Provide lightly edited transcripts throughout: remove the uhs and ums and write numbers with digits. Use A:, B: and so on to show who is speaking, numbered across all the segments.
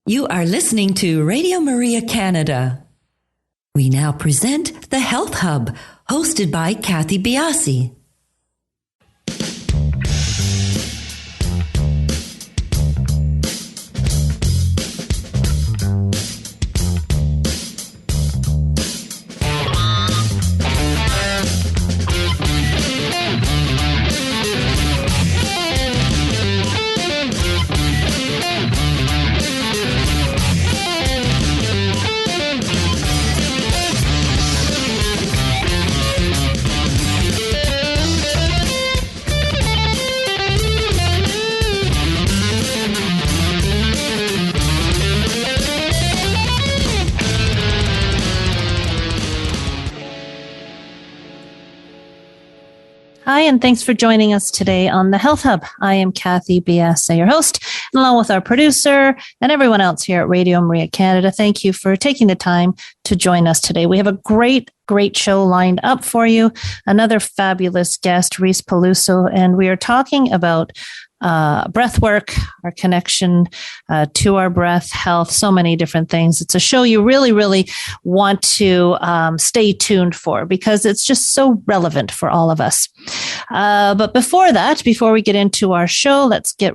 A: You are listening to Radio Maria Canada. We now present the Health Hub, hosted by Kathy Biasi.
B: Hi, and thanks for joining us today on the Health Hub. I am Kathy Biasi, your host, and along with our producer and everyone else here at Radio Maria Canada. Thank you for taking the time to join us today. We have a great show lined up for you. Another fabulous guest, Reis Paluso, and we are talking about breath work, our connection to our breath, health, so many different things. It's a show you really want to stay tuned for because it's just so relevant for all of us. But before we get into our show, let's get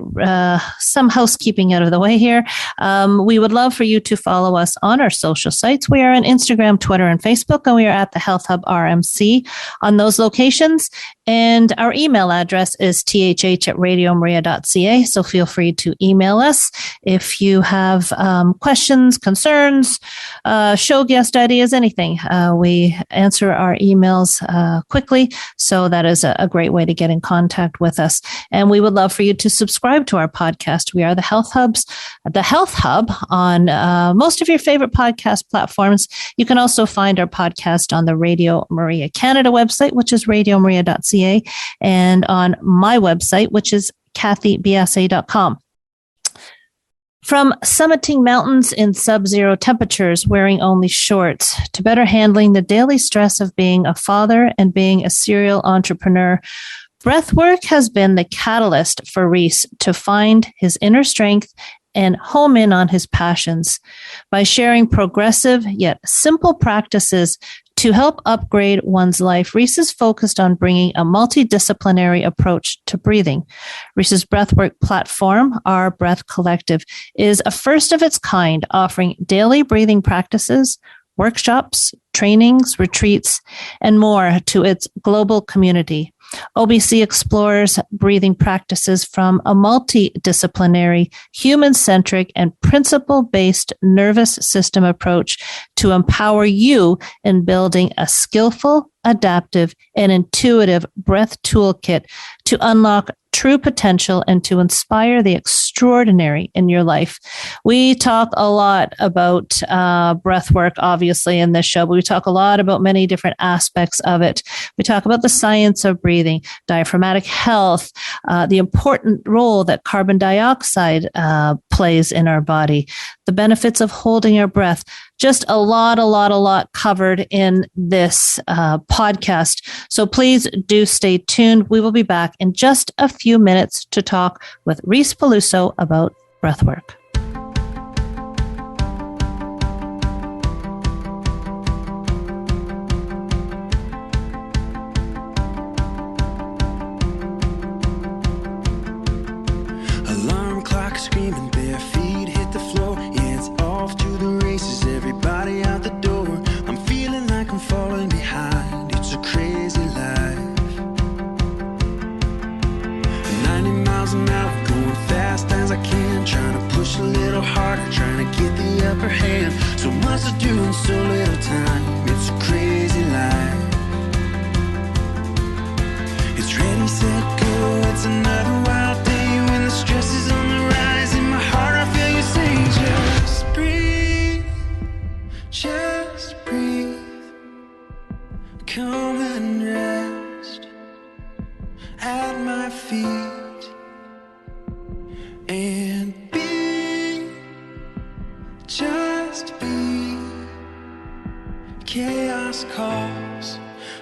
B: some housekeeping out of the way here. We would love for you to follow us on our social sites. We are on Instagram, Twitter, and Facebook, and we are at the Health Hub RMC on those locations. And our email address is thh@radiomaria.ca. So feel free to email us if you have questions, concerns, show guest ideas, anything. We answer our emails quickly. So that is a great way to get in contact with us. And we would love for you to subscribe to our podcast. We are the Health Hub on most of your favorite podcast platforms. You can also find our podcast on the Radio Maria Canada website, which is radiomaria.ca. And on my website, which is kathybiasi.com. From summiting mountains in sub-zero temperatures, wearing only shorts, to better handling the daily stress of being a father and being a serial entrepreneur, breathwork has been the catalyst for Reis to find his inner strength and home in on his passions. By sharing progressive yet simple practices to help upgrade one's life, Reis is focused on bringing a multidisciplinary approach to breathing. Reis's breathwork platform, Our Breath Collective, is a first of its kind, offering daily breathing practices, workshops, trainings, retreats, and more to its global community. OBC explores breathing practices from a multidisciplinary, human-centric, and principle-based nervous system approach to empower you in building a skillful, adaptive, and intuitive breath toolkit to unlock true potential and to inspire the extraordinary in your life. We talk a lot about breath work, obviously, in this show, but we talk a lot about many different aspects of it. We talk about the science of breathing, diaphragmatic health, the important role that carbon dioxide plays in our body, the benefits of holding our breath. Just a lot covered in this podcast. So please do stay tuned. We will be back in just a few minutes to talk with Reis Paluso about breathwork.
C: Alarm clock screaming, bare feet hit the floor. Yeah, it's off to the races, everybody out the door. I'm feeling like I'm falling behind. It's a crazy life. 90 miles an hour, going fast as I can. Trying to push a little harder, trying to get the upper hand. So much to do in so little time. It's a crazy life. It's ready, set, go. It's another wild day when the stress is on the rise. In my heart I feel you say, just breathe, just breathe. Come and rest at my feet and be, just be. Chaos calls,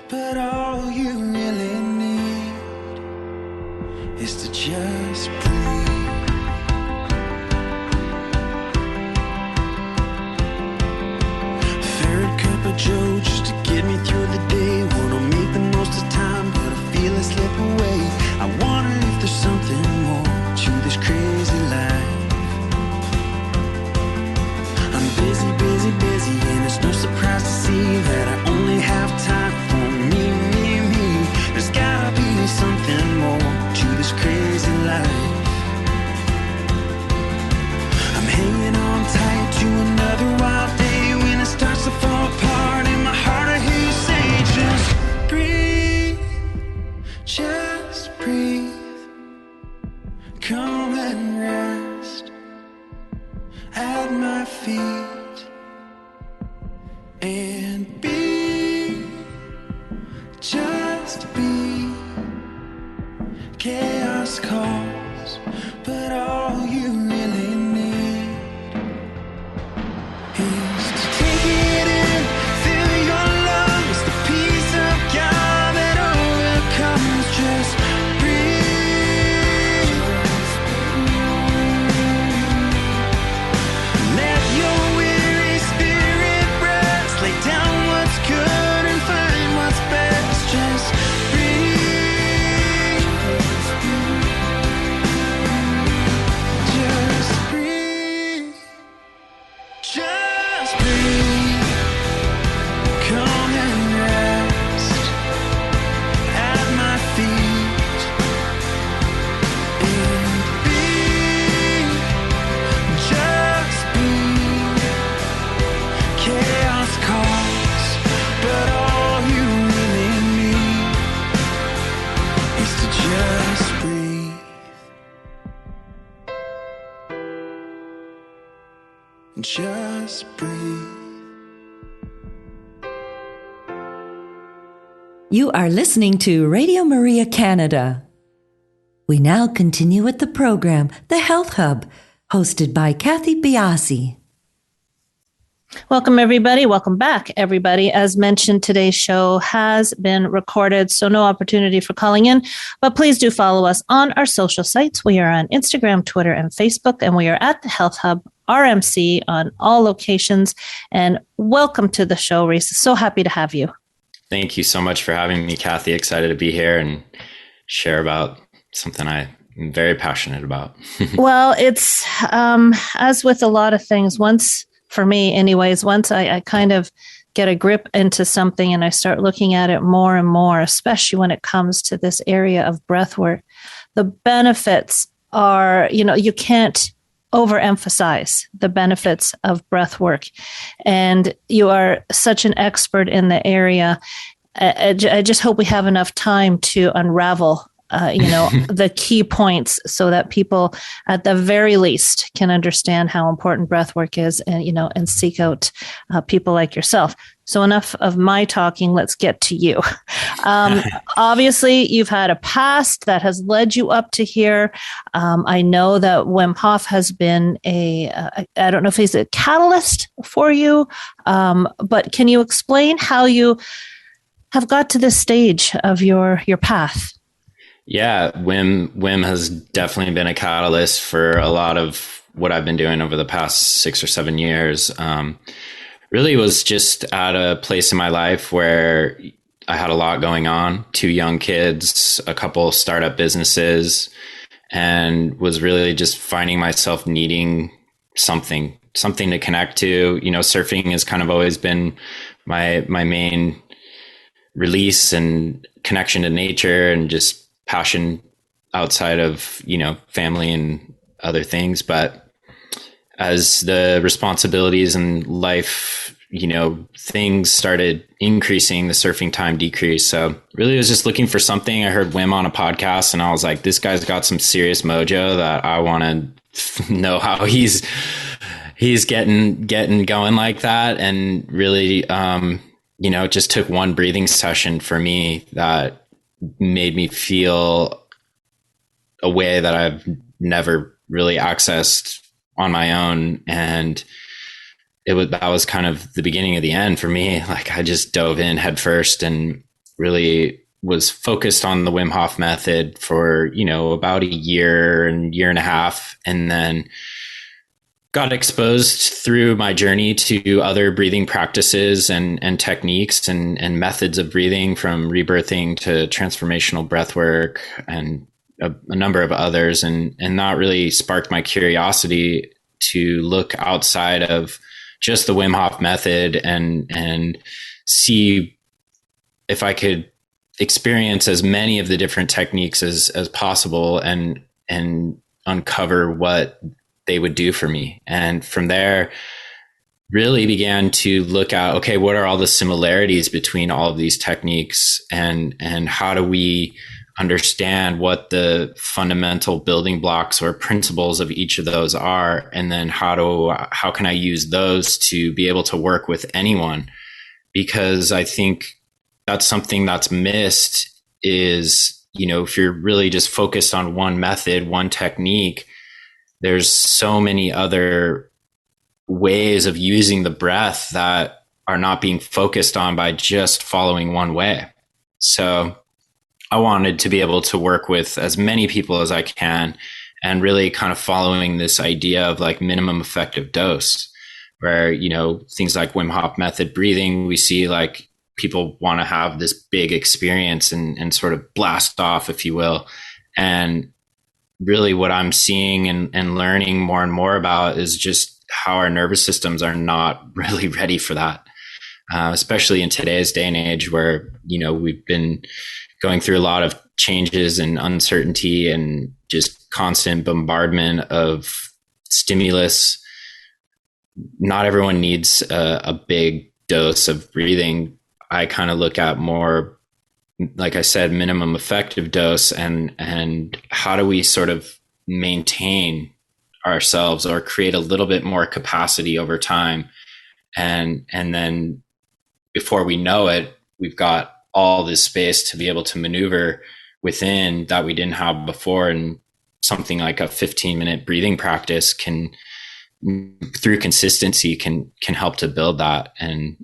C: but all you really need is to just breathe. at my feet and be, just be. Chaos calls, but all you really need is to take it in, fill your lungs, the peace of God that overcomes. Just breathe. Let your weary spirit rest. Lay down what's good and find what's best. Just breathe. Just breathe. Just breathe. Come and rest at my feet and be, just be. Chaos calls, but all you really need is to just breathe. Just breathe.
A: You are listening to Radio Maria Canada. We now continue with the program, The Health Hub, hosted by Kathy Biasi.
B: Welcome, everybody. Welcome back, everybody. As mentioned, today's show has been recorded, so no opportunity for calling in, but please do follow us on our social sites. We are on Instagram, Twitter, and Facebook, and we are at the Health Hub RMC on all locations. And welcome to the show, Reis. So happy to have you.
D: Thank you so much for having me, Kathy. Excited to be here and share about something I'm very passionate about.
B: Well, it's as with a lot of things, for me anyways, once I kind of get a grip into something and I start looking at it more and more, especially when it comes to this area of breath work, the benefits are, you can't overemphasize the benefits of breath work. And you are such an expert in the area. I just hope we have enough time to unravel the key points so that people at the very least can understand how important breath work is and seek out people like yourself. So enough of my talking. Let's get to you. Obviously, you've had a past that has led you up to here. I know that Wim Hof has been I don't know if he's a catalyst for you, but can you explain how you have got to this stage of your path?
D: Yeah, Wim has definitely been a catalyst for a lot of what I've been doing over the past 6 or 7 years. Really was just at a place in my life where I had a lot going on, 2 young kids, a couple startup businesses, and was really just finding myself needing something to connect to. Surfing has kind of always been my main release and connection to nature and just passion outside of, family and other things. But as the responsibilities and life, things started increasing, the surfing time decreased. So really was just looking for something. I heard Wim on a podcast and I was like, this guy's got some serious mojo that I want to know how he's getting going like that. And really, it just took one breathing session for me that made me feel a way that I've never really accessed on my own. And that was kind of the beginning of the end for me. Like I just dove in head first and really was focused on the Wim Hof method for, about a year and a half. And then got exposed through my journey to other breathing practices and techniques and methods of breathing, from rebirthing to transformational breath work and a number of others. And that really sparked my curiosity to look outside of just the Wim Hof method and see if I could experience as many of the different techniques as possible and uncover what they would do for me. And from there, really began to look at, okay, what are all the similarities between all of these techniques and how do we understand what the fundamental building blocks or principles of each of those are, and then how can I use those to be able to work with anyone? Because I think that's something that's missed is, if you're really just focused on one method, one technique, there's so many other ways of using the breath that are not being focused on by just following one way. So I wanted to be able to work with as many people as I can, and really kind of following this idea of like minimum effective dose, where, things like Wim Hof method breathing, we see like people want to have this big experience and sort of blast off, if you will. And really what I'm seeing and learning more and more about is just how our nervous systems are not really ready for that, especially in today's day and age where, we've been going through a lot of changes and uncertainty and just constant bombardment of stimulus. Not everyone needs a big dose of breathing. I kind of look at more, like I said, minimum effective dose, and how do we sort of maintain ourselves or create a little bit more capacity over time. And then before we know it, we've got all this space to be able to maneuver within that we didn't have before. And something like a 15-minute breathing practice can, through consistency, can help to build that. And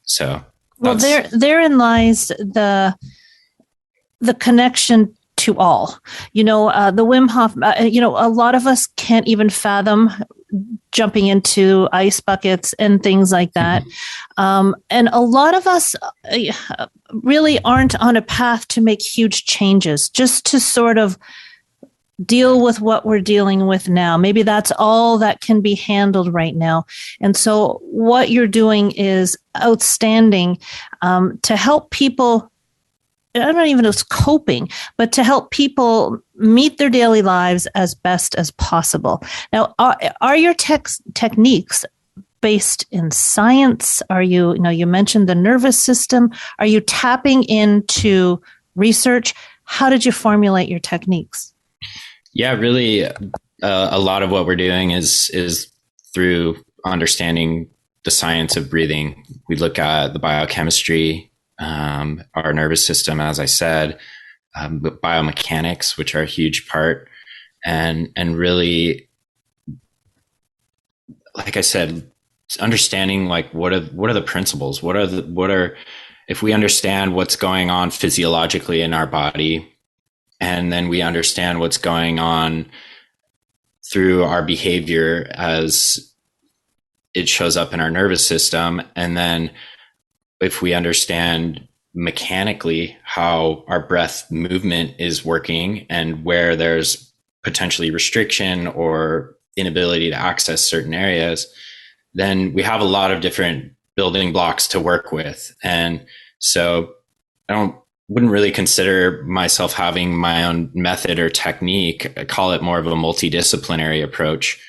D: so,
B: well, therein lies the connection to all. The Wim Hof. A lot of us can't even fathom jumping into ice buckets and things like that. And a lot of us really aren't on a path to make huge changes, just to sort of deal with what we're dealing with now. Maybe that's all that can be handled right now. And so what you're doing is outstanding to help people. I don't even know if it's coping, but to help people meet their daily lives as best as possible. Now, are your techniques based in science? Are you mentioned the nervous system. Are you tapping into research? How did you formulate your techniques?
D: Yeah, really, a lot of what we're doing is through understanding the science of breathing. We look at the biochemistry, our nervous system, as I said, biomechanics, which are a huge part, and really, like I said, understanding like what are the principles, if we understand what's going on physiologically in our body, and then we understand what's going on through our behavior as it shows up in our nervous system, and then if we understand mechanically how our breath movement is working and where there's potentially restriction or inability to access certain areas, then we have a lot of different building blocks to work with. And so I wouldn't really consider myself having my own method or technique. I call it more of a multidisciplinary approach,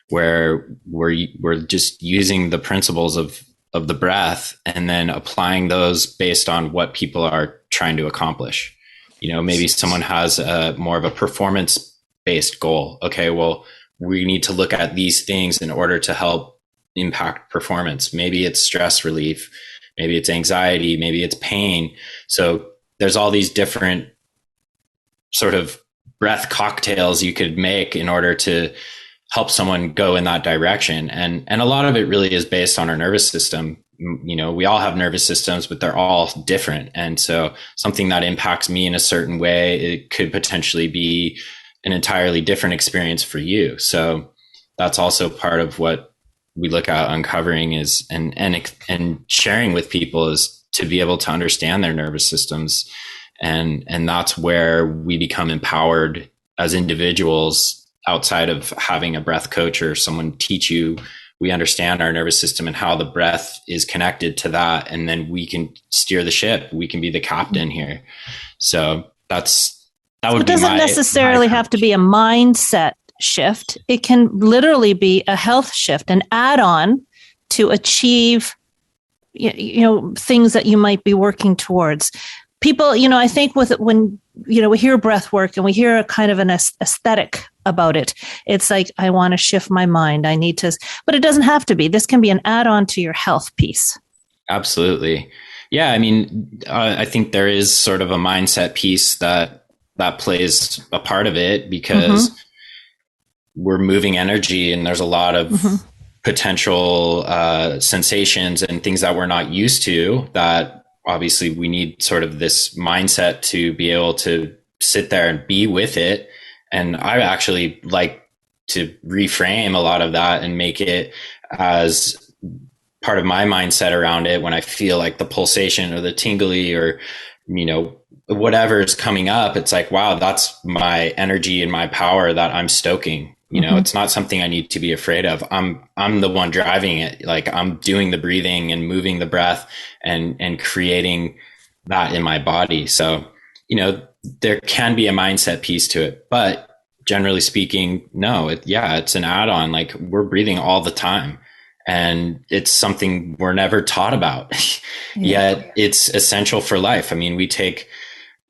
D: where we're just using the principles of the breath and then applying those based on what people are trying to accomplish. Maybe someone has more of a performance-based goal. Okay, well, we need to look at these things in order to help impact performance. Maybe it's stress relief, maybe it's anxiety, maybe it's pain. So there's all these different sort of breath cocktails you could make in order to help someone go in that direction. And a lot of it really is based on our nervous system. We all have nervous systems, but they're all different. And so something that impacts me in a certain way, it could potentially be an entirely different experience for you. So that's also part of what we look at uncovering is and sharing with people, is to be able to understand their nervous systems. And that's where we become empowered as individuals. Outside of having a breath coach or someone teach you, we understand our nervous system and how the breath is connected to that. And then we can steer the ship. We can be the captain here. So that would be it doesn't
B: necessarily have to be a mindset shift. It can literally be a health shift, an add-on to achieve, things that you might be working towards. people, you know, I think with when, you know, we hear breath work and we hear a kind of an aesthetic about it. It's like, I want to shift my mind. I need to, but it doesn't have to be. This can be an add-on to your health piece.
D: Absolutely. Yeah. I mean, I think there is sort of a mindset piece that plays a part of it, because we're moving energy and there's a lot of potential sensations and things that we're not used to, that obviously we need sort of this mindset to be able to sit there and be with it. And I actually like to reframe a lot of that and make it as part of my mindset around it. When I feel like the pulsation or the tingly or, you know, whatever is coming up, it's like, wow, that's my energy and my power that I'm stoking. You know, it's not something I need to be afraid of. I'm the one driving it. Like, I'm doing the breathing and moving the breath and creating that in my body. So, you know, there can be a mindset piece to it, but generally speaking, no, it's an add-on. Like, we're breathing all the time, and it's something we're never taught about. Yet it's essential for life. I mean, we take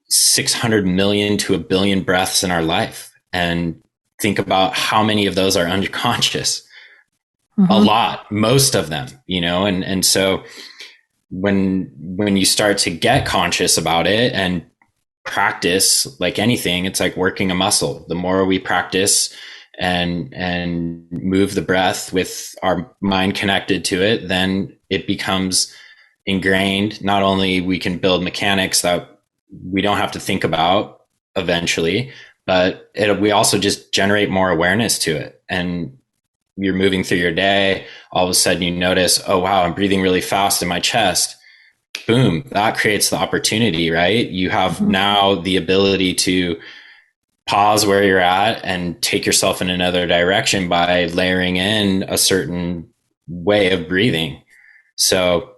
D: 600 million to 1 billion breaths in our life, and think about how many of those are unconscious. A lot, most of them, you know, and so when you start to get conscious about it and practice, like anything, it's like working a muscle. The more we practice and move the breath with our mind connected to it, then it becomes ingrained. Not only we can build mechanics that we don't have to think about eventually, but we also just generate more awareness to it. And you're moving through your day, all of a sudden you notice, oh, wow, I'm breathing really fast in my chest. Boom, that creates the opportunity, right? You have now the ability to pause where you're at and take yourself in another direction by layering in a certain way of breathing. So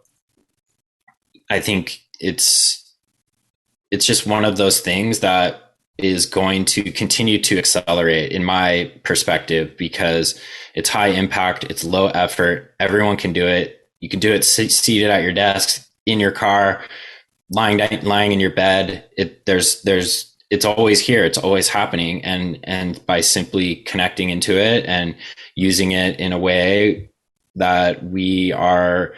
D: I think it's just one of those things that is going to continue to accelerate, in my perspective, because it's high impact, it's low effort. Everyone can do it. You can do it seated at your desk, in your car, lying in your bed. It's always here. It's always happening. And by simply connecting into it and using it in a way that we are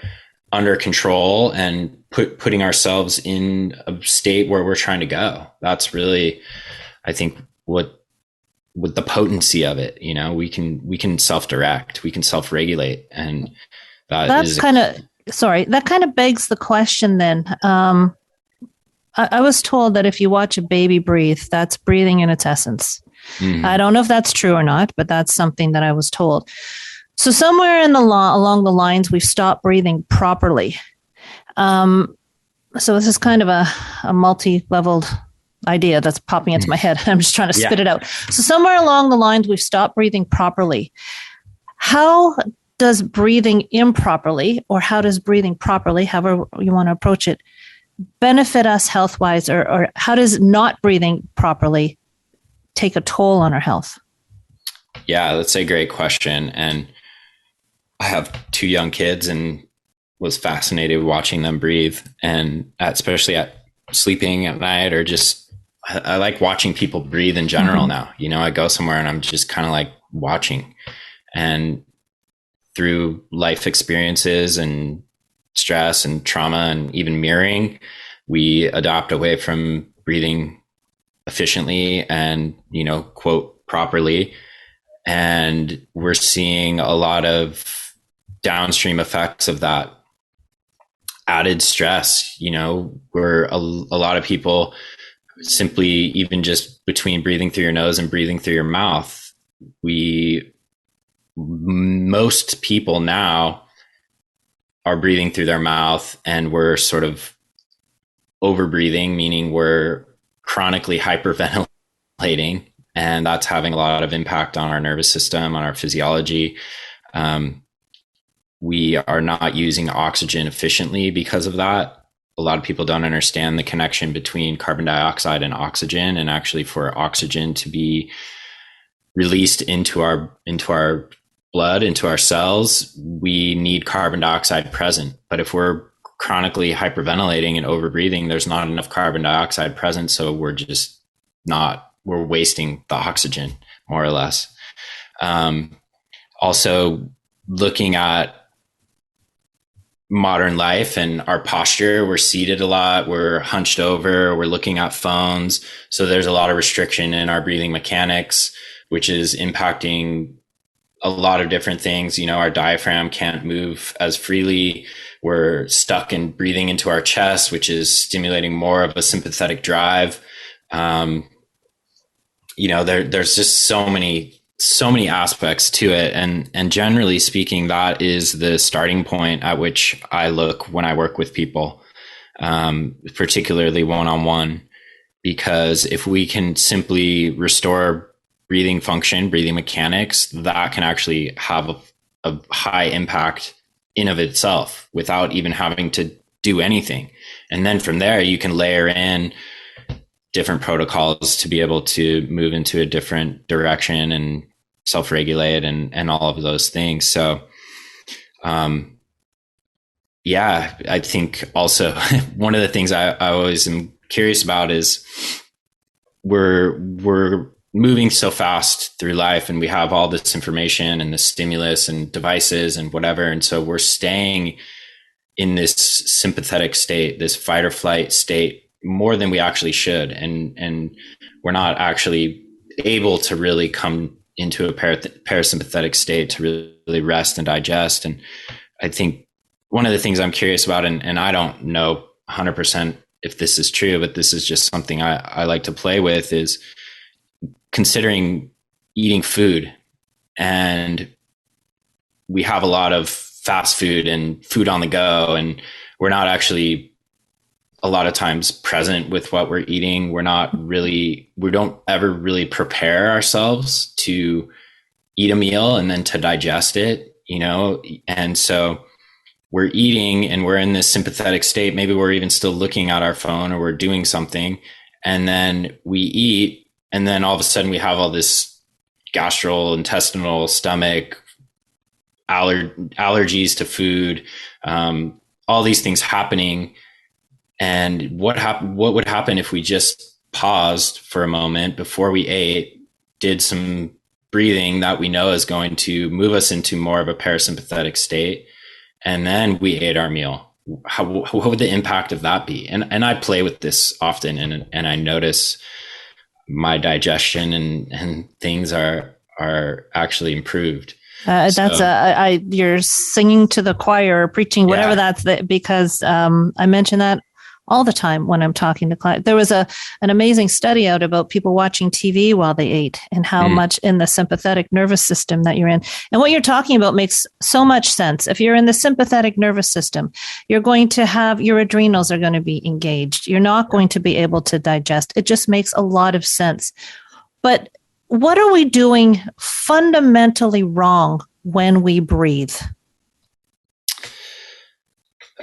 D: under control and putting ourselves in a state where we're trying to go. That's really, I think, what the potency of it, you know, we can self-direct, we can self-regulate. And that kind of begs the question then. I was told that if you watch a baby breathe, that's breathing in its essence. I don't know if that's true or not, but that's something that I was told. So somewhere along the lines, we've stopped breathing properly. So this is kind of a multi-leveled idea that's popping into my head. I'm just trying to spit it out. So somewhere along the lines, we've stopped breathing properly. How does breathing improperly, or how does breathing properly, however you want to approach it, benefit us health-wise, or how does not breathing properly take a toll on our health? Yeah, that's a great question. And I have 2 young kids and was fascinated watching them breathe, and especially at sleeping at night, or just, I like watching people breathe in general now. You know, I go somewhere and I'm just kind of like watching, and through life experiences and stress and trauma and even mirroring, we adopt away from breathing efficiently and, you know, quote, properly. And we're seeing a lot of downstream effects of that added stress. You know, where a lot of people simply, even just between breathing through your nose and breathing through your mouth, most people now are breathing through their mouth, and we're sort of over breathing, meaning we're chronically hyperventilating, and that's having a lot of impact on our nervous system, on our physiology. We are not using oxygen efficiently because of that. A lot of people don't understand the connection between carbon dioxide and oxygen, and actually for oxygen to be released into our blood, into our cells, we need carbon dioxide present. But if we're chronically hyperventilating and overbreathing, there's not enough carbon dioxide present. So we're wasting the oxygen, more or less. Also looking at modern life and our posture, we're seated a lot, we're hunched over, we're looking at phones. So there's a lot of restriction in our breathing mechanics, which is impacting a lot of different things. Our diaphragm can't move as freely. We're stuck in breathing into our chest, which is stimulating more of a sympathetic drive. There's just so many aspects to it. And generally speaking, that is the starting point at which I look when I work with people, particularly one-on-one, because if we can simply restore breathing function, breathing mechanics, that can actually have a high impact in of itself without even having to do anything. And then from there, you can layer in different protocols to be able to move into a different direction and self-regulate and all of those things. So, I think also one of the things I always am curious about is we're moving so fast through life, and we have all this information and the stimulus and devices and whatever. And so we're staying in this sympathetic state, this fight or flight state, more than we actually should. And we're not actually able to really come into a parasympathetic state to really rest and digest. And I think one of the things I'm curious about, and I don't know 100% if this is true, but this is just something I like to play with, is considering eating food. And we have a lot of fast food and food on the go, and we're not actually a lot of times present with what we're eating. We don't ever really prepare ourselves to eat a meal and then to digest it, and so we're eating and we're in this sympathetic state. Maybe we're even still looking at our phone or we're doing something, and then we eat. And then all of a sudden we have all this gastrointestinal, stomach, allergies to food, all these things happening. And what would happen if we just paused for a moment before we ate, did some breathing that we know is going to move us into more of a parasympathetic state, and then we ate our meal? What would the impact of that be? And I play with this often, and I notice my digestion and things are actually improved.
B: You're singing to the choir, or preaching, whatever because I mention that all the time when I'm talking to clients. There was an amazing study out about people watching TV while they ate, and how much in the sympathetic nervous system that you're in. And what you're talking about makes so much sense. If you're in the sympathetic nervous system, you're going to have your adrenals are going to be engaged. You're not going to be able to digest. It just makes a lot of sense. But what are we doing fundamentally wrong when we breathe?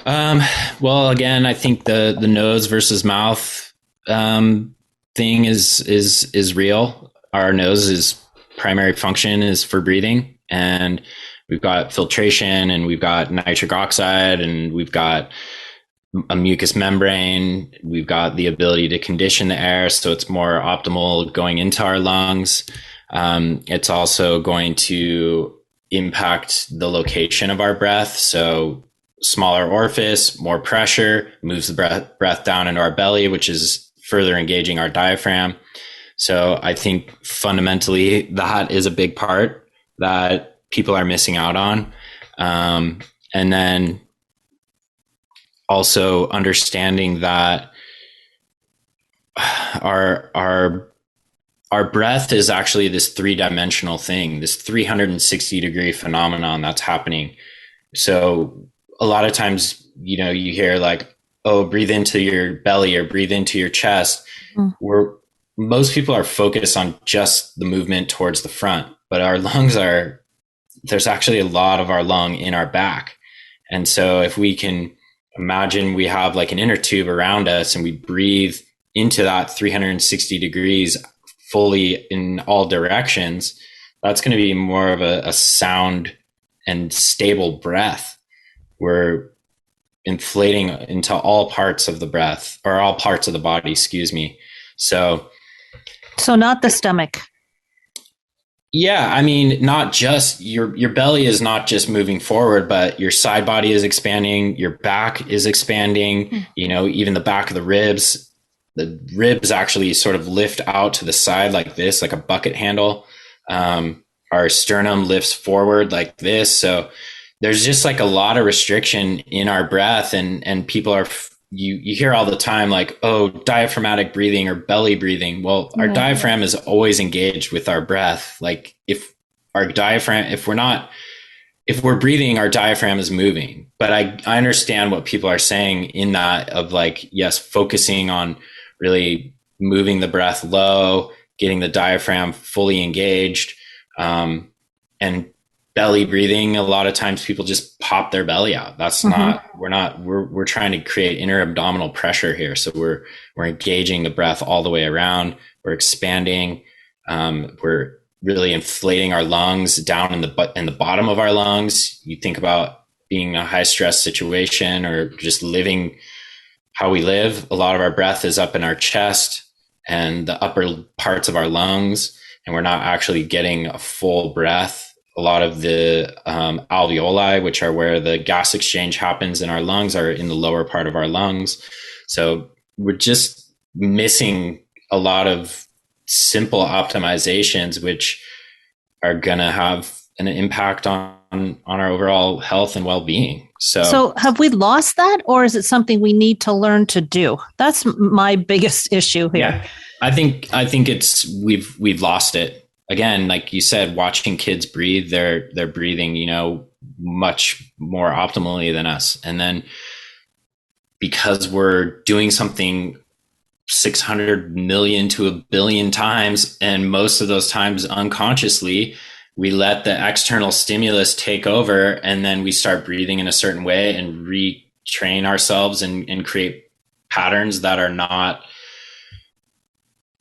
D: Well, again, I think the nose versus mouth thing is real. Our nose's primary function is for breathing, and we've got filtration, and we've got nitric oxide, and we've got a mucous membrane. We've got the ability to condition the air so it's more optimal going into our lungs. It's also going to impact the location of our breath. So smaller orifice, more pressure, moves the breath down into our belly, which is further engaging our diaphragm. So I think fundamentally that is a big part that people are missing out on. And then also understanding that our breath is actually this three-dimensional thing, this 360-degree phenomenon that's happening. So a lot of times, you hear like, oh, breathe into your belly or breathe into your chest. Most people are focused on just the movement towards the front, but our lungs there's actually a lot of our lung in our back. And so if we can imagine we have like an inner tube around us and we breathe into that 360 degrees fully in all directions, that's going to be more of a sound and stable breath. We're inflating into all parts of the breath, or all parts of the body, excuse me. So
B: not the stomach.
D: Yeah, I mean, not just your belly is not just moving forward, but your side body is expanding, your back is expanding, even the back of the ribs. The ribs actually sort of lift out to the side like this, like a bucket handle. Our sternum lifts forward like this. So there's just like a lot of restriction in our breath, and people are, you hear all the time, like, oh, diaphragmatic breathing or belly breathing. Well, our diaphragm is always engaged with our breath. Like if we're breathing, our diaphragm is moving. But I understand what people are saying in that, of like, yes, focusing on really moving the breath low, getting the diaphragm fully engaged, and belly breathing. A lot of times people just pop their belly out. That's we're trying to create inner abdominal pressure here. So we're engaging the breath all the way around. We're expanding. We're really inflating our lungs down in the bottom of our lungs. You think about being in a high stress situation or just living how we live. A lot of our breath is up in our chest and the upper parts of our lungs, and we're not actually getting a full breath. A lot of the alveoli, which are where the gas exchange happens in our lungs, are in the lower part of our lungs. So we're just missing a lot of simple optimizations, which are going to have an impact on our overall health and well-being. So
B: have we lost that, or is it something we need to learn to do? That's my biggest issue here.
D: Yeah, I think it's we've lost it. Again, like you said, watching kids breathe, they're breathing, much more optimally than us. And then because we're doing something 600 million to a billion times, and most of those times unconsciously, we let the external stimulus take over, and then we start breathing in a certain way and retrain ourselves and create patterns that are not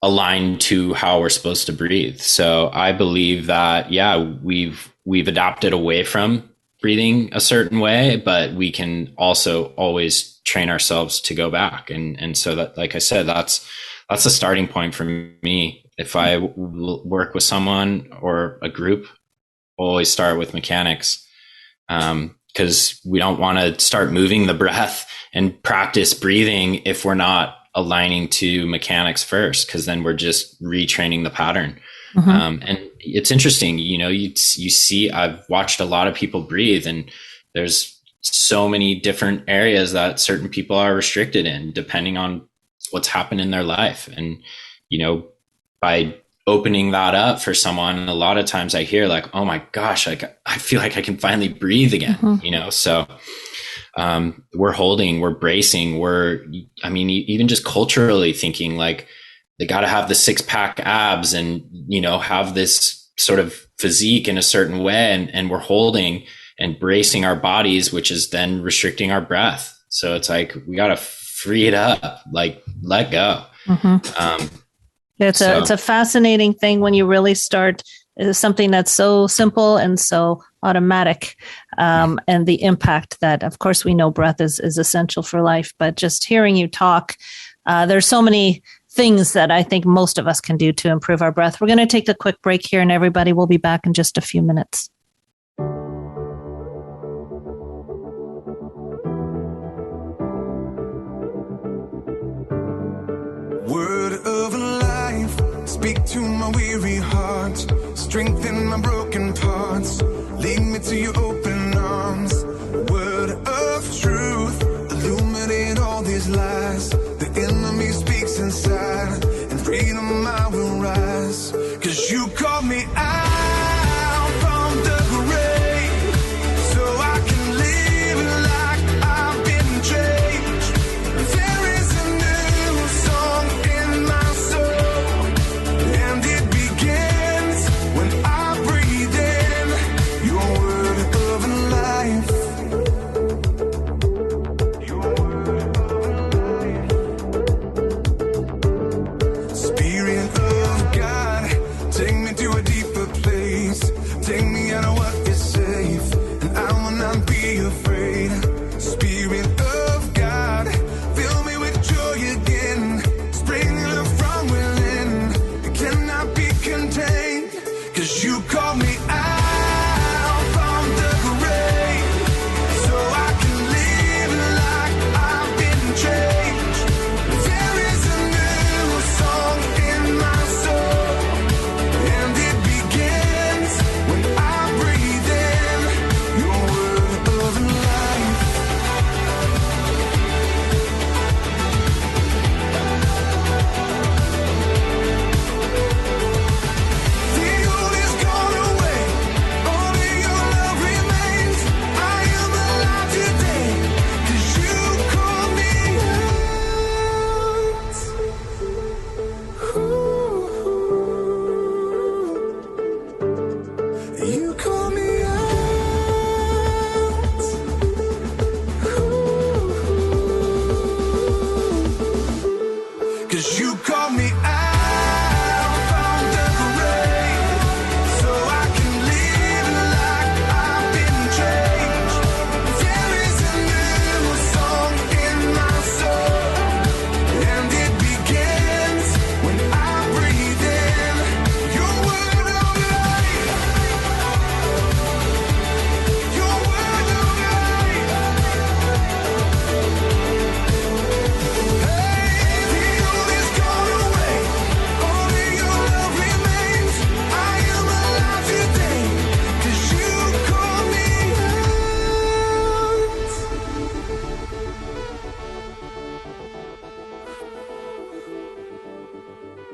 D: aligned to how we're supposed to breathe. So I believe that, we've adapted away from breathing a certain way, but we can also always train ourselves to go back. And so that, like I said, that's a starting point for me. If I work with someone or a group, I'll always start with mechanics. Because we don't want to start moving the breath and practice breathing if we're not aligning to mechanics first, because then we're just retraining the pattern. And it's interesting, you see, I've watched a lot of people breathe, and there's so many different areas that certain people are restricted in, depending on what's happened in their life. And, by opening that up for someone, a lot of times I hear like, oh my gosh, like I feel like I can finally breathe again, so we're holding, we're bracing, even just culturally thinking like they got to have the 6-pack abs and, have this sort of physique in a certain way. And we're holding and bracing our bodies, which is then restricting our breath. So it's like, we got to free it up, like let go.
B: It's a fascinating thing when you really start something that's so simple and so automatic, and the impact that, of course, we know breath is essential for life. But just hearing you talk, there's so many things that I think most of us can do to improve our breath. We're going to take a quick break here, and everybody will be back in just a few minutes.
C: Word of life, speak to my weary heart, strengthen my broken parts, lead me to your open arms. Word of truth, illuminate all these lies. The enemy speaks inside, and freedom I will rise. 'Cause you called me out from the grave, so I can live like I've been changed. There is a new song in my soul, and it begins when I breathe in your word of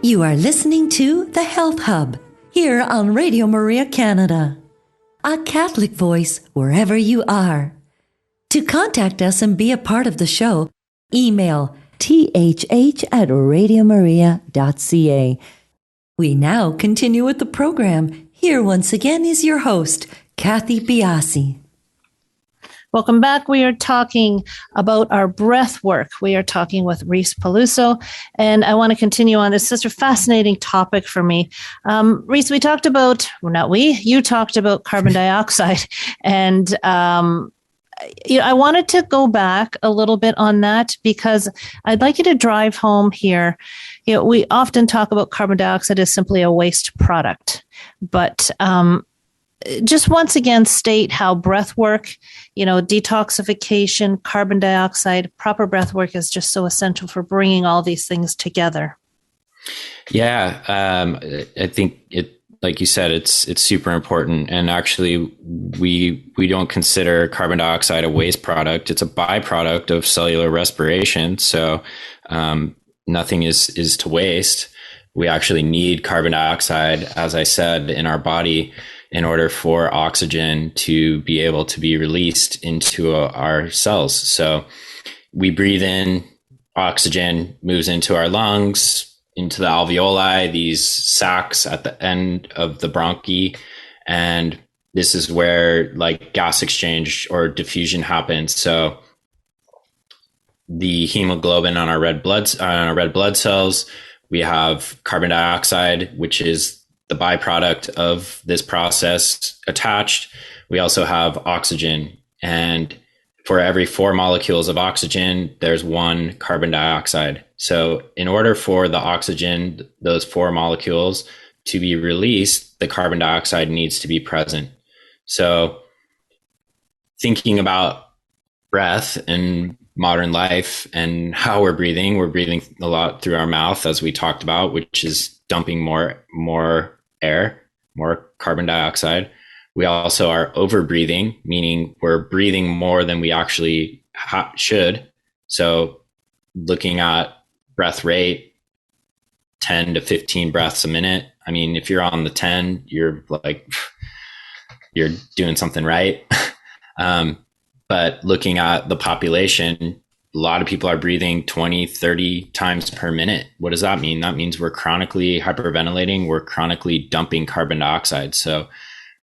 A: You are listening to The Health Hub here on Radio Maria Canada, a Catholic voice wherever you are. To contact us and be a part of the show, email thh@radiomaria.ca. We now continue with the program. Here once again is your host, Kathy Biasi.
B: Welcome back. We are talking about our breath work. We are talking with Reis Paluso, and I want to continue on. This is such a fascinating topic for me. Reis, we talked about, well, not we, you talked about carbon dioxide, and I wanted to go back a little bit on that because I'd like you to drive home here. We often talk about carbon dioxide as simply a waste product, but just once again state how breath work, detoxification, carbon dioxide, proper breath work is just so essential for bringing all these things together.
D: Yeah, I think it, like you said, it's super important. And actually, we don't consider carbon dioxide a waste product. It's a byproduct of cellular respiration. So nothing is to waste. We actually need carbon dioxide, as I said, in our body in order for oxygen to be able to be released into our cells. So we breathe in, oxygen moves into our lungs, into the alveoli, these sacs at the end of the bronchi. And this is where like gas exchange or diffusion happens. So the hemoglobin on our red blood cells, we have carbon dioxide, which is the byproduct of this process attached. We also have oxygen. And for every 4 molecules of oxygen, there's 1 carbon dioxide. So in order for the oxygen, those 4 molecules, to be released, the carbon dioxide needs to be present. So thinking about breath in modern life and how we're breathing a lot through our mouth, as we talked about, which is dumping more air, more carbon dioxide. We also are over breathing, meaning we're breathing more than we actually should. So looking at breath rate, 10 to 15 breaths a minute. I mean, if you're on the 10, you're doing something right. But looking at the population, a lot of people are breathing 20, 30 times per minute. What does that mean? That means we're chronically hyperventilating. We're chronically dumping carbon dioxide. So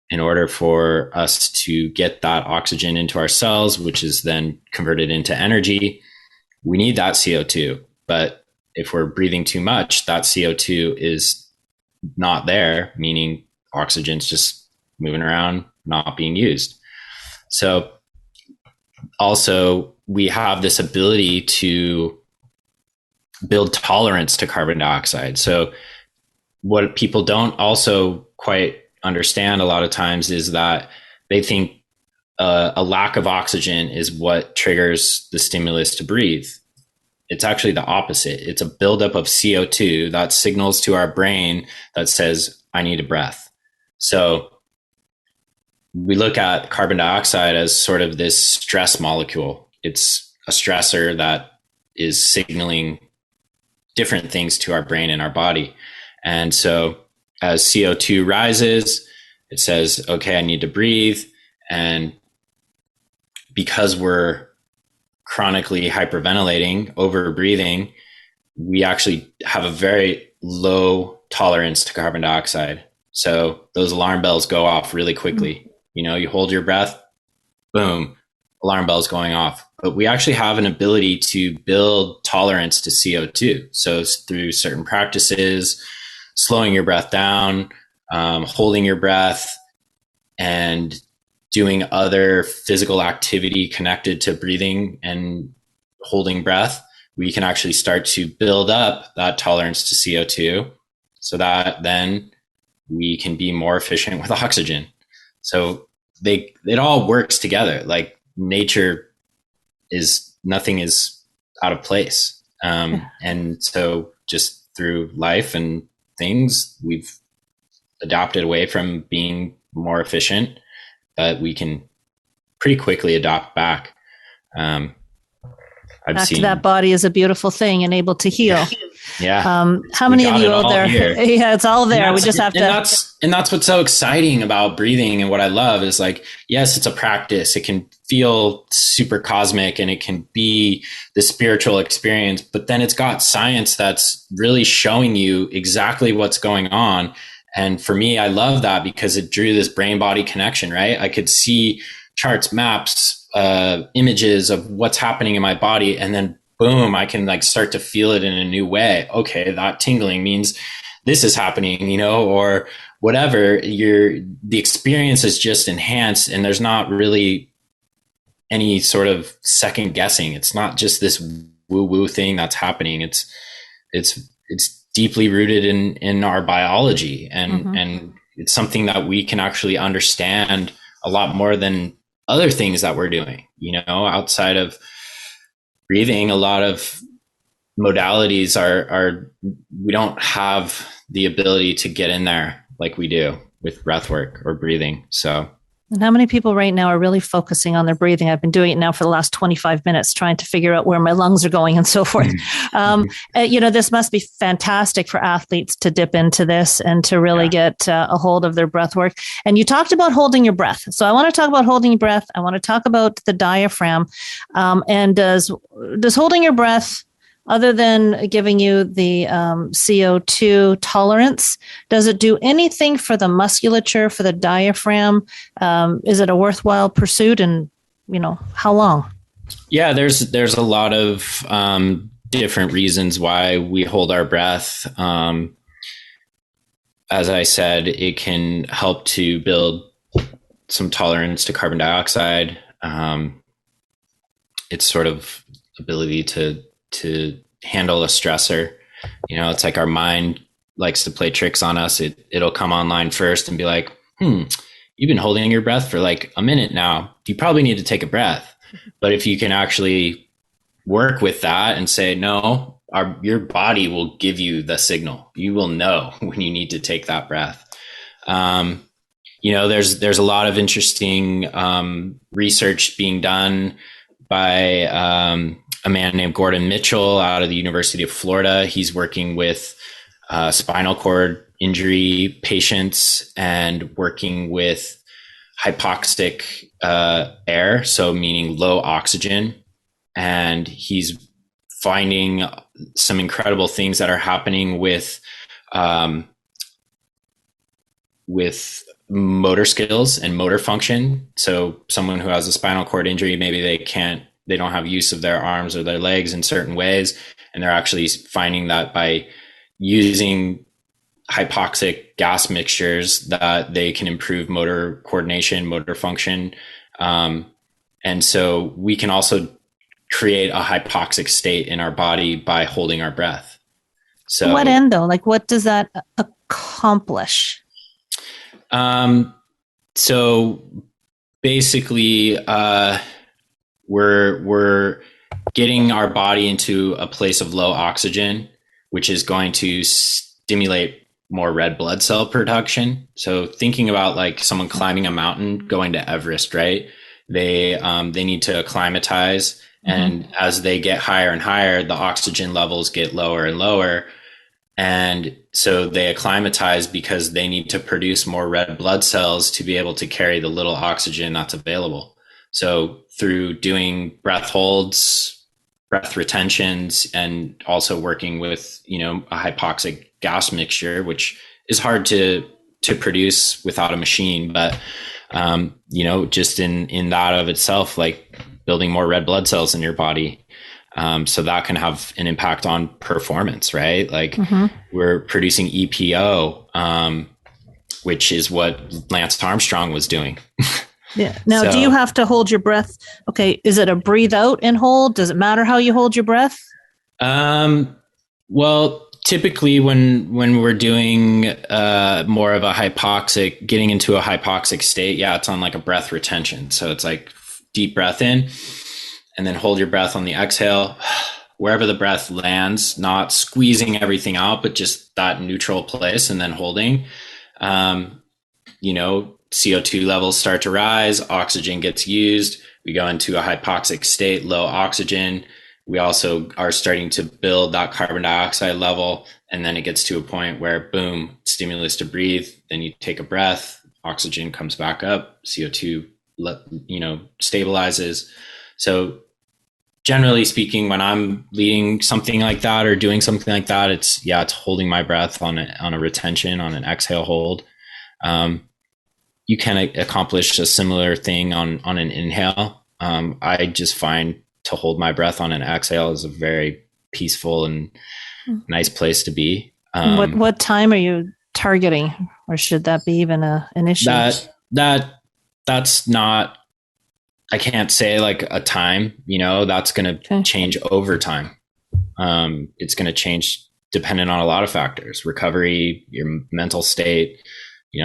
D: in order for us to get that oxygen into our cells, which is then converted into energy, we need that CO2. But if we're breathing too much, that CO2 is not there, meaning oxygen's just moving around, not being used. So also, we have this ability to build tolerance to carbon dioxide. So what people don't also quite understand a lot of times is that they think a lack of oxygen is what triggers the stimulus to breathe. It's actually the opposite. It's a buildup of CO2 that signals to our brain that says, I need a breath. So we look at carbon dioxide as sort of this stress molecule. It's a stressor that is signaling different things to our brain and our body. And so as CO2 rises, it says, okay, I need to breathe. And because we're chronically hyperventilating, over breathing, we actually have a very low tolerance to carbon dioxide. So those alarm bells go off really quickly. You hold your breath, boom, alarm bells going off. But we actually have an ability to build tolerance to CO2. So through certain practices, slowing your breath down, holding your breath, and doing other physical activity connected to breathing and holding breath, we can actually start to build up that tolerance to CO2 so that then we can be more efficient with oxygen. So it all works together. Like nature nothing is out of place. And so just through life and things, we've adopted away from being more efficient, but we can pretty quickly adopt back.
B: Back to that body is a beautiful thing and able to heal.
D: Yeah.
B: How
D: We
B: many of
D: got
B: you
D: it
B: out
D: all
B: there?
D: here.
B: Yeah, it's all there. We just have to.
D: And that's what's so exciting about breathing. And what I love is like, yes, it's a practice. It can feel super cosmic and it can be the spiritual experience, but then it's got science that's really showing you exactly what's going on. And for me, I love that because it drew this brain body connection, right? I could see charts, maps, images of what's happening in my body. And then boom, I can like start to feel it in a new way. Okay, that tingling means this is happening, you know, or whatever. The experience is just enhanced, and there's not really any sort of second guessing. It's not just this woo woo thing that's happening. It's deeply rooted in our biology, and it's something that we can actually understand a lot more than other things that we're doing, you know, outside of breathing. A lot of modalities are we don't have the ability to get in there like we do with breath work or breathing. So,
B: and how many people right now are really focusing on their breathing? I've been doing it now for the last 25 minutes, trying to figure out where my lungs are going and so forth. You know, this must be fantastic for athletes to dip into this and to really get a hold of their breath work. And you talked about holding your breath. So I want to talk about holding your breath. I want to talk about the diaphragm. And does holding your breath, other than giving you the CO2 tolerance, does it do anything for the musculature, for the diaphragm? Is it a worthwhile pursuit, and you know, how long?
D: Yeah, there's a lot of different reasons why we hold our breath. As I said, it can help to build some tolerance to carbon dioxide. It's sort of ability to handle a stressor. You know, it's like our mind likes to play tricks on us. It'll come online first and be like, you've been holding your breath for like a minute now. You probably need to take a breath. But if you can actually work with that and say, no, your body will give you the signal. You will know when you need to take that breath. You know, there's a lot of interesting research being done by a man named Gordon Mitchell out of the University of Florida. He's working with spinal cord injury patients and working with hypoxic air, so meaning low oxygen. And he's finding some incredible things that are happening with motor skills and motor function. So someone who has a spinal cord injury, maybe they don't have use of their arms or their legs in certain ways. And they're actually finding that by using hypoxic gas mixtures that they can improve motor coordination, motor function. And so we can also create a hypoxic state in our body by holding our breath. So
B: what end though? Like what does that accomplish?
D: So basically, we're getting our body into a place of low oxygen, which is going to stimulate more red blood cell production. So thinking about like someone climbing a mountain, going to Everest, right? They need to acclimatize. And as they get higher and higher, the oxygen levels get lower and lower. And so they acclimatize because they need to produce more red blood cells to be able to carry the little oxygen that's available. So through doing breath holds, breath retentions, and also working with, you know, a hypoxic gas mixture, which is hard to produce without a machine. But, you know, just in that of itself, like building more red blood cells in your body. So that can have an impact on performance, right? Like we're producing EPO, which is what Lance Armstrong was doing.
B: Yeah. Now, do you have to hold your breath? Okay. Is it a breathe out and hold? Does it matter how you hold your breath?
D: Well, typically when we're doing more of a hypoxic, getting into a hypoxic state, it's on like a breath retention. So it's like deep breath in and then hold your breath on the exhale, wherever the breath lands, not squeezing everything out, but just that neutral place and then holding. You know, CO2 levels start to rise, oxygen gets used. We go into a hypoxic state, low oxygen. we also are starting to build that carbon dioxide level. And then it gets to a point where, boom, stimulus to breathe. Then you take a breath, oxygen comes back up, CO2, stabilizes. So generally speaking, when I'm leading something like that or doing something like that, it's holding my breath on a retention, on an exhale hold. You can accomplish a similar thing on an inhale. I just find to hold my breath on an exhale is a very peaceful and nice place to be.
B: What time are you targeting, or should that be even an issue?
D: That's not. I can't say like a time. That's going to change over time. It's going to change dependent on a lot of factors: recovery, your mental state.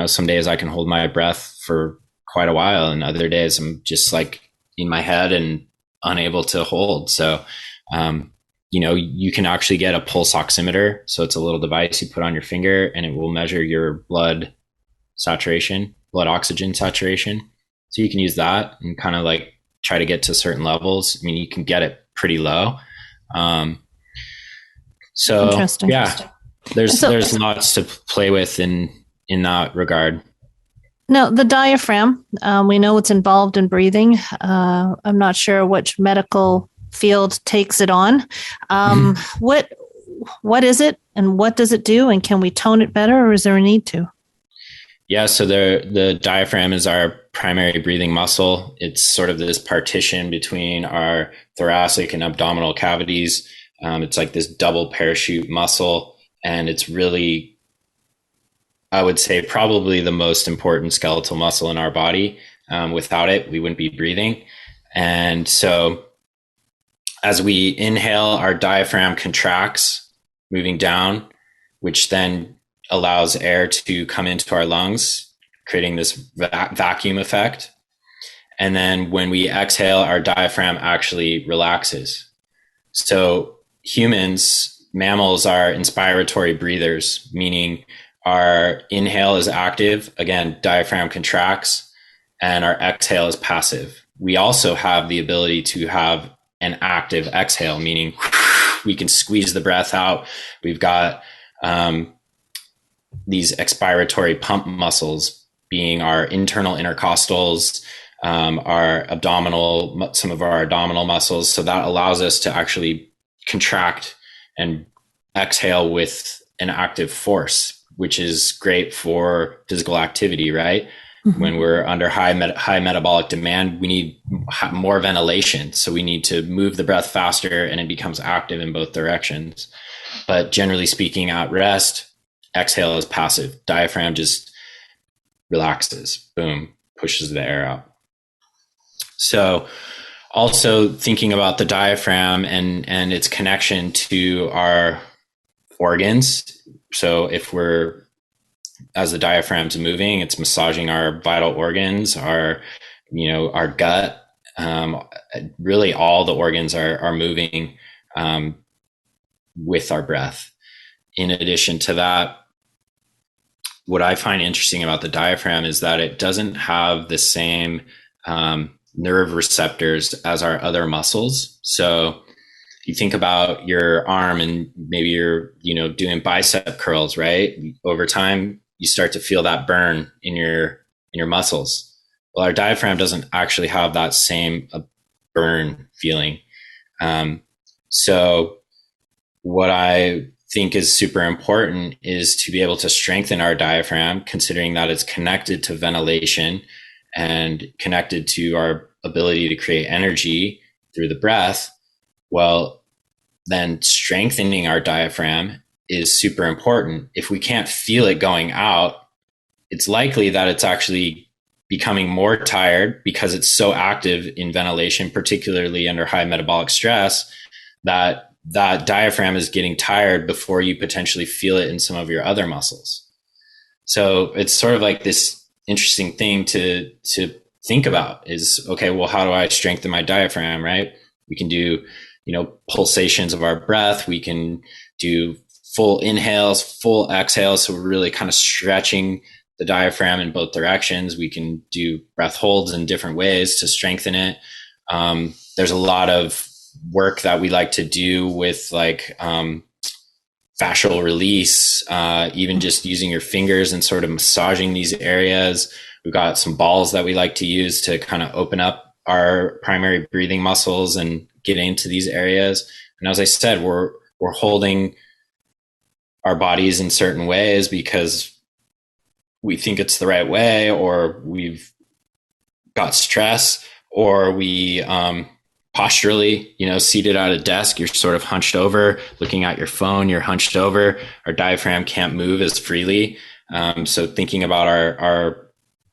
D: Some days I can hold my breath for quite a while, and other days I'm just like in my head and unable to hold. So, you can actually get a pulse oximeter. So it's a little device you put on your finger, and it will measure your blood oxygen saturation. So you can use that and kind of like try to get to certain levels. I mean, you can get it pretty low. So
B: interesting.
D: Yeah, there's lots to play with in that regard.
B: Now, the diaphragm, we know it's involved in breathing. I'm not sure which medical field takes it on. What is it, and what does it do? And can we tone it better, or is there a need to?
D: Yeah, so the diaphragm is our primary breathing muscle. It's sort of this partition between our thoracic and abdominal cavities. It's like this double parachute muscle, and it's really, I would say, probably the most important skeletal muscle in our body. Without it, we wouldn't be breathing. And so as we inhale, our diaphragm contracts, moving down, which then allows air to come into our lungs, creating this vacuum effect. And then when we exhale, our diaphragm actually relaxes. So mammals are inspiratory breathers, meaning our inhale is active, again, diaphragm contracts, and our exhale is passive. We also have the ability to have an active exhale, meaning we can squeeze the breath out. We've got these expiratory pump muscles being our internal intercostals, our abdominal, some of our abdominal muscles. So that allows us to actually contract and exhale with an active force, which is great for physical activity, right? Mm-hmm. When we're under high metabolic demand, we need more ventilation. So we need to move the breath faster, and it becomes active in both directions. But generally speaking, at rest, exhale is passive. Diaphragm just relaxes, boom, pushes the air out. So also thinking about the diaphragm and its connection to our organs. So as the diaphragm's moving, it's massaging our vital organs, our gut. Really all the organs are moving with our breath. In addition to that, what I find interesting about the diaphragm is that it doesn't have the same nerve receptors as our other muscles. So you think about your arm, and maybe you're, doing bicep curls, right? Over time, you start to feel that burn in your muscles. Well, our diaphragm doesn't actually have that same burn feeling. So what I think is super important is to be able to strengthen our diaphragm, considering that it's connected to ventilation and connected to our ability to create energy through the breath. Well, then strengthening our diaphragm is super important. If we can't feel it going out, it's likely that it's actually becoming more tired because it's so active in ventilation, particularly under high metabolic stress, that diaphragm is getting tired before you potentially feel it in some of your other muscles. So it's sort of like this interesting thing to think about is, okay, well, how do I strengthen my diaphragm, right? We can do, pulsations of our breath. We can do full inhales, full exhales. So we're really kind of stretching the diaphragm in both directions. We can do breath holds in different ways to strengthen it. There's a lot of work that we like to do with like fascial release, even just using your fingers and sort of massaging these areas. We've got some balls that we like to use to kind of open up our primary breathing muscles and get into these areas. And as I said, we're holding our bodies in certain ways because we think it's the right way, or we've got stress, or we posturally, seated at a desk, you're sort of hunched over, looking at your phone, you're hunched over. Our diaphragm can't move as freely. So thinking about our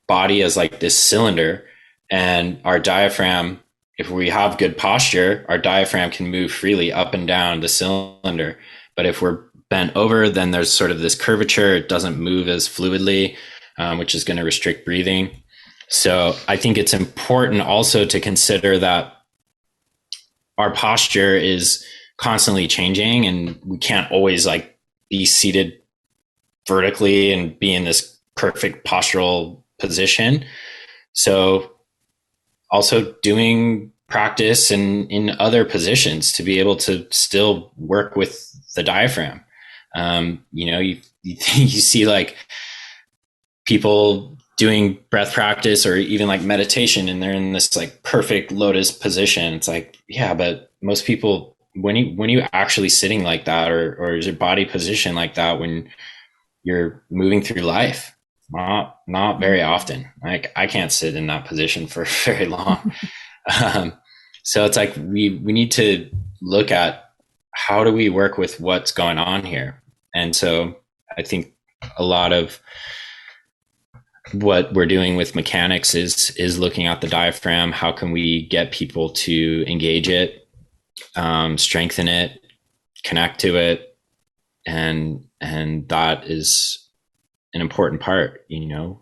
D: body as like this cylinder, and our diaphragm, if we have good posture, our diaphragm can move freely up and down the cylinder. But if we're bent over, then there's sort of this curvature. It doesn't move as fluidly, which is going to restrict breathing. So I think it's important also to consider that our posture is constantly changing, and we can't always like be seated vertically and be in this perfect postural position. So also doing practice in other positions to be able to still work with the diaphragm. You see like people doing breath practice or even like meditation, and they're in this like perfect lotus position. It's like, yeah, but most people, when you actually sitting like that, or is your body positioned like that when you're moving through life? Not very often. Like I can't sit in that position for very long. So it's like we need to look at how do we work with what's going on here. And so I think a lot of what we're doing with mechanics is looking at the diaphragm. How can we get people to engage it, strengthen it, connect to it, and that is an important part,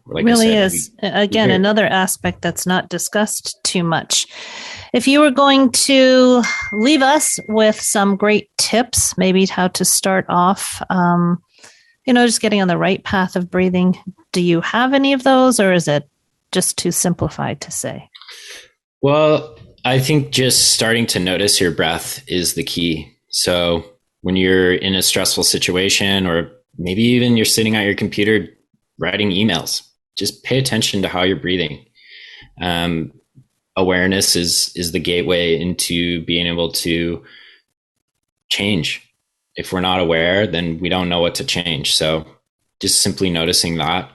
D: like
B: really
D: I said,
B: is. Again, another aspect that's not discussed too much. If you were going to leave us with some great tips, maybe how to start off, just getting on the right path of breathing, do you have any of those, or is it just too simplified to say?
D: Well, I think just starting to notice your breath is the key. So when you're in a stressful situation, or maybe even you're sitting at your computer writing emails, just pay attention to how you're breathing. Awareness is the gateway into being able to change. If we're not aware, then we don't know what to change. So just simply noticing that.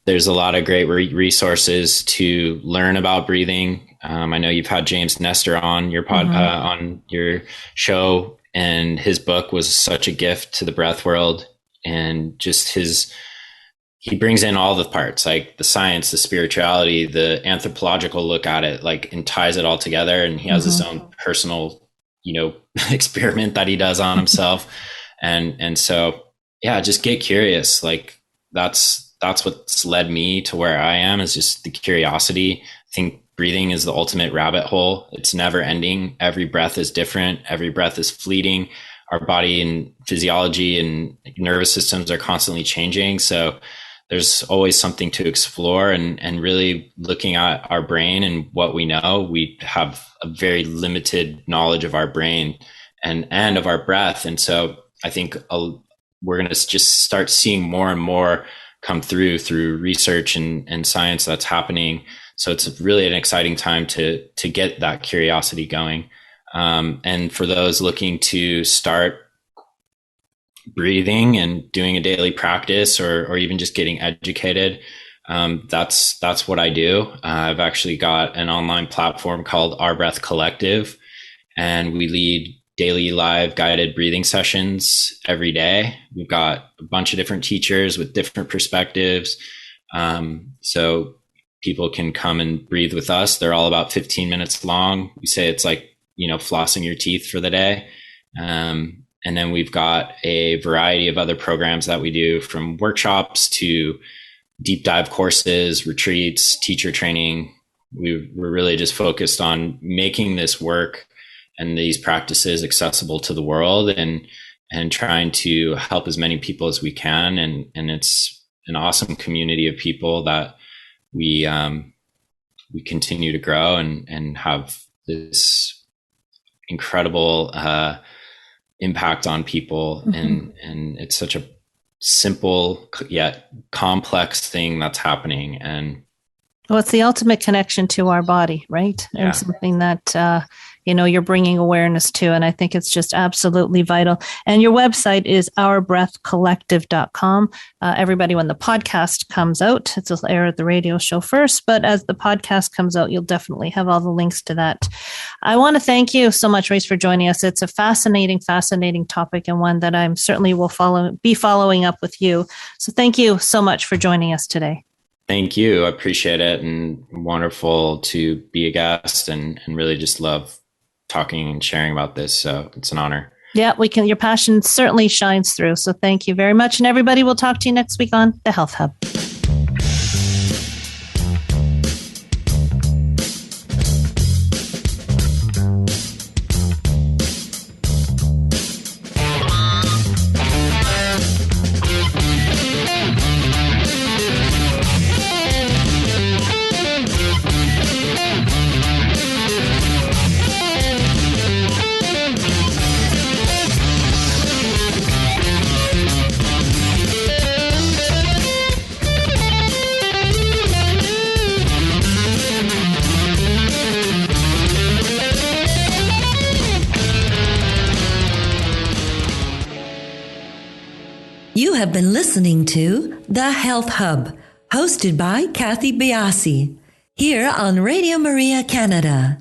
D: There's a lot of great resources to learn about breathing. I know you've had James Nestor on your on your show, and his book was such a gift to the breath world. And just he brings in all the parts, like the science, the spirituality, the anthropological look at it, like, and ties it all together. And he has his own personal, experiment that he does on himself. And so, yeah, just get curious. Like that's what's led me to where I am, is just the curiosity. I think breathing is the ultimate rabbit hole. It's never ending. Every breath is different. Every breath is fleeting. Our body and physiology and nervous systems are constantly changing. So there's always something to explore, and really looking at our brain and what we know. We have a very limited knowledge of our brain and of our breath. And so I think we're going to just start seeing more and more come through research and science that's happening. So it's really an exciting time to get that curiosity going. And for those looking to start breathing and doing a daily practice, or even just getting educated, that's what I do. I've actually got an online platform called Our Breath Collective, and we lead daily live guided breathing sessions every day. We've got a bunch of different teachers with different perspectives. So people can come and breathe with us. They're all about 15 minutes long. We say it's like, flossing your teeth for the day. And then we've got a variety of other programs that we do, from workshops to deep dive courses, retreats, teacher training. We're really just focused on making this work and these practices accessible to the world, and trying to help as many people as we can. And it's an awesome community of people that we continue to grow and have this incredible impact on people. And it's such a simple yet complex thing that's happening. And
B: well, it's the ultimate connection to our body, right?
D: Yeah.
B: And something that, you're bringing awareness to. And I think it's just absolutely vital. And your website is ourbreathcollective.com. Everybody, when the podcast comes out, it'll air at the radio show first, but as the podcast comes out, you'll definitely have all the links to that. I want to thank you so much, Reis, for joining us. It's a fascinating topic, and one that I'm certainly will be following up with you. So thank you so much for joining us today.
D: Thank you. I appreciate it, and wonderful to be a guest, and really just love talking and sharing about this. So it's an honor.
B: Yeah, your passion certainly shines through. So thank you very much. And everybody, we'll talk to you next week on The Health Hub.
A: You have been listening to The Health Hub, hosted by Kathy Biasi, here on Radio Maria Canada.